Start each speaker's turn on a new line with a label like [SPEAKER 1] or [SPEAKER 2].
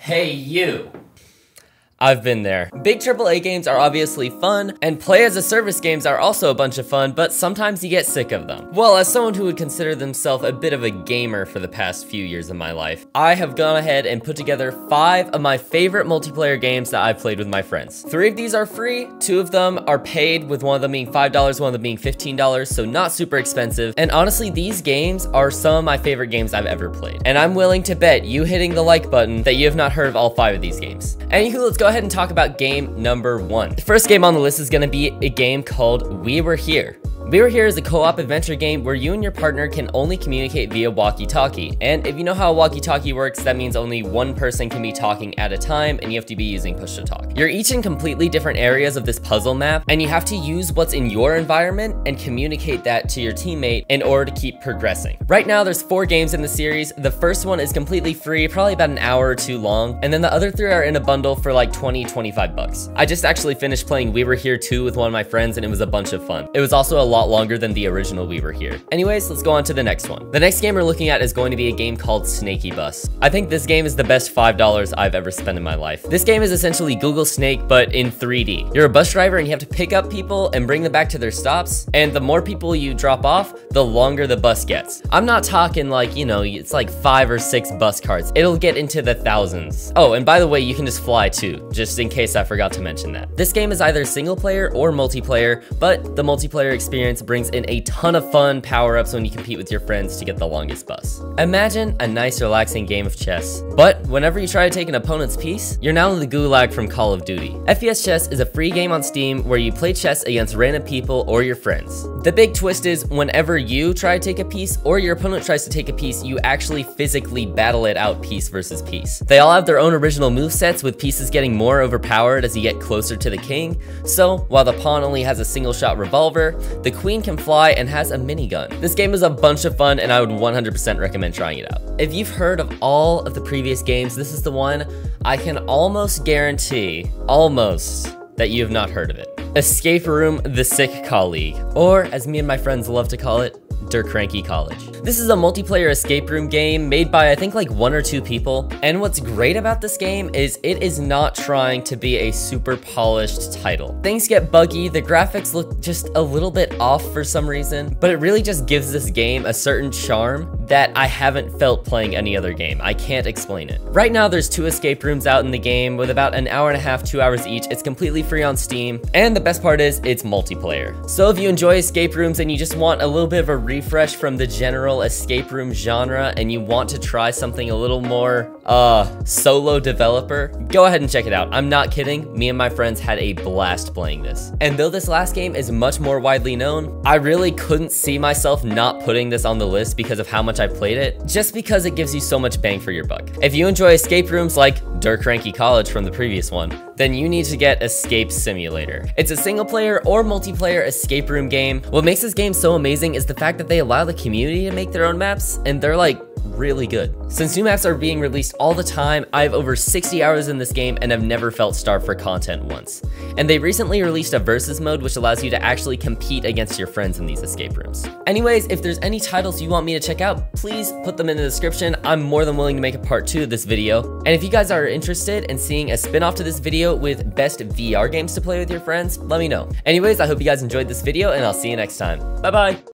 [SPEAKER 1] Hey you! I've been there. Big AAA games are obviously fun, and play-as-a-service games are also a bunch of fun, but sometimes you get sick of them. Well, as someone who would consider themselves a bit of a gamer for the past few years of my life, I have gone ahead and put together 5 of my favorite multiplayer games that I've played with my friends. 3 of these are free, 2 of them are paid, with one of them being $5, one of them being $15, so not super expensive. And honestly, these games are some of my favorite games I've ever played. And I'm willing to bet you hitting the like button that you have not heard of all 5 of these games. Anywho, let's go ahead and talk about game number 1. The first game on the list is going to be a game called We Were Here. We Were Here is a co-op adventure game where you and your partner can only communicate via walkie-talkie. And if you know how a walkie-talkie works, that means only one person can be talking at a time and you have to be using push-to-talk. You're each in completely different areas of this puzzle map, and you have to use what's in your environment and communicate that to your teammate in order to keep progressing. Right now, there's 4 games in the series. The first one is completely free, probably about an hour or 2 long, and then the other 3 are in a bundle for like 20-25 bucks. I just actually finished playing We Were Here 2 with one of my friends, and it was a bunch of fun. It was also a lot longer than the original We Were Here. Anyways, let's go on to the next one. The next game we're looking at is going to be a game called Snakey Bus. I think this game is the best $5 I've ever spent in my life. This game is essentially Google Snake, but in 3D. You're a bus driver and you have to pick up people and bring them back to their stops, and the more people you drop off, the longer the bus gets. I'm not talking like, you know, it's like 5 or 6 bus cards. It'll get into the thousands. Oh, and by the way, you can just fly too, just in case I forgot to mention that. This game is either single player or multiplayer, but the multiplayer experience brings in a ton of fun power-ups when you compete with your friends to get the longest bus. Imagine a nice relaxing game of chess, but whenever you try to take an opponent's piece, you're now in the gulag from Call of Duty. FPS Chess is a free game on Steam where you play chess against random people or your friends. The big twist is whenever you try to take a piece or your opponent tries to take a piece, you actually physically battle it out piece versus piece. They all have their own original movesets, with pieces getting more overpowered as you get closer to the king. So while the pawn only has a single shot revolver, the queen can fly and has a minigun. This game is a bunch of fun and I would 100% recommend trying it out. If you've heard of all of the previous games, this is the one I can almost guarantee, that you have not heard of it. Escape Room: The Sick Colleague, or as me and my friends love to call it, Cranky College. This is a multiplayer escape room game made by I think like 1 or 2 people, and what's great about this game is it is not trying to be a super polished title. Things get buggy, the graphics look just a little bit off for some reason, but it really just gives this game a certain charm that I haven't felt playing any other game. I can't explain it. Right now there's 2 escape rooms out in the game with about an hour and a half, 2 hours each. It's completely free on Steam, and the best part is it's multiplayer. So if you enjoy escape rooms and you just want a little bit of a refresh from the general escape room genre and you want to try something a little more solo developer, go ahead and check it out. I'm not kidding, me and my friends had a blast playing this. And though this last game is much more widely known, I really couldn't see myself not putting this on the list because of how much I played it, just because it gives you so much bang for your buck. If you enjoy escape rooms like Cranky College from the previous one, then you need to get Escape Simulator. It's a single player or multiplayer escape room game. What makes this game so amazing is the fact that they allow the community to make their own maps, and they're like really good. Since new maps are being released all the time, I have over 60 hours in this game and have never felt starved for content once. And they recently released a versus mode which allows you to actually compete against your friends in these escape rooms. Anyways, if there's any titles you want me to check out, please put them in the description. I'm more than willing to make a part 2 of this video. And if you guys are interested in seeing a spin-off to this video with best VR games to play with your friends, let me know. Anyways, I hope you guys enjoyed this video and I'll see you next time. Bye bye!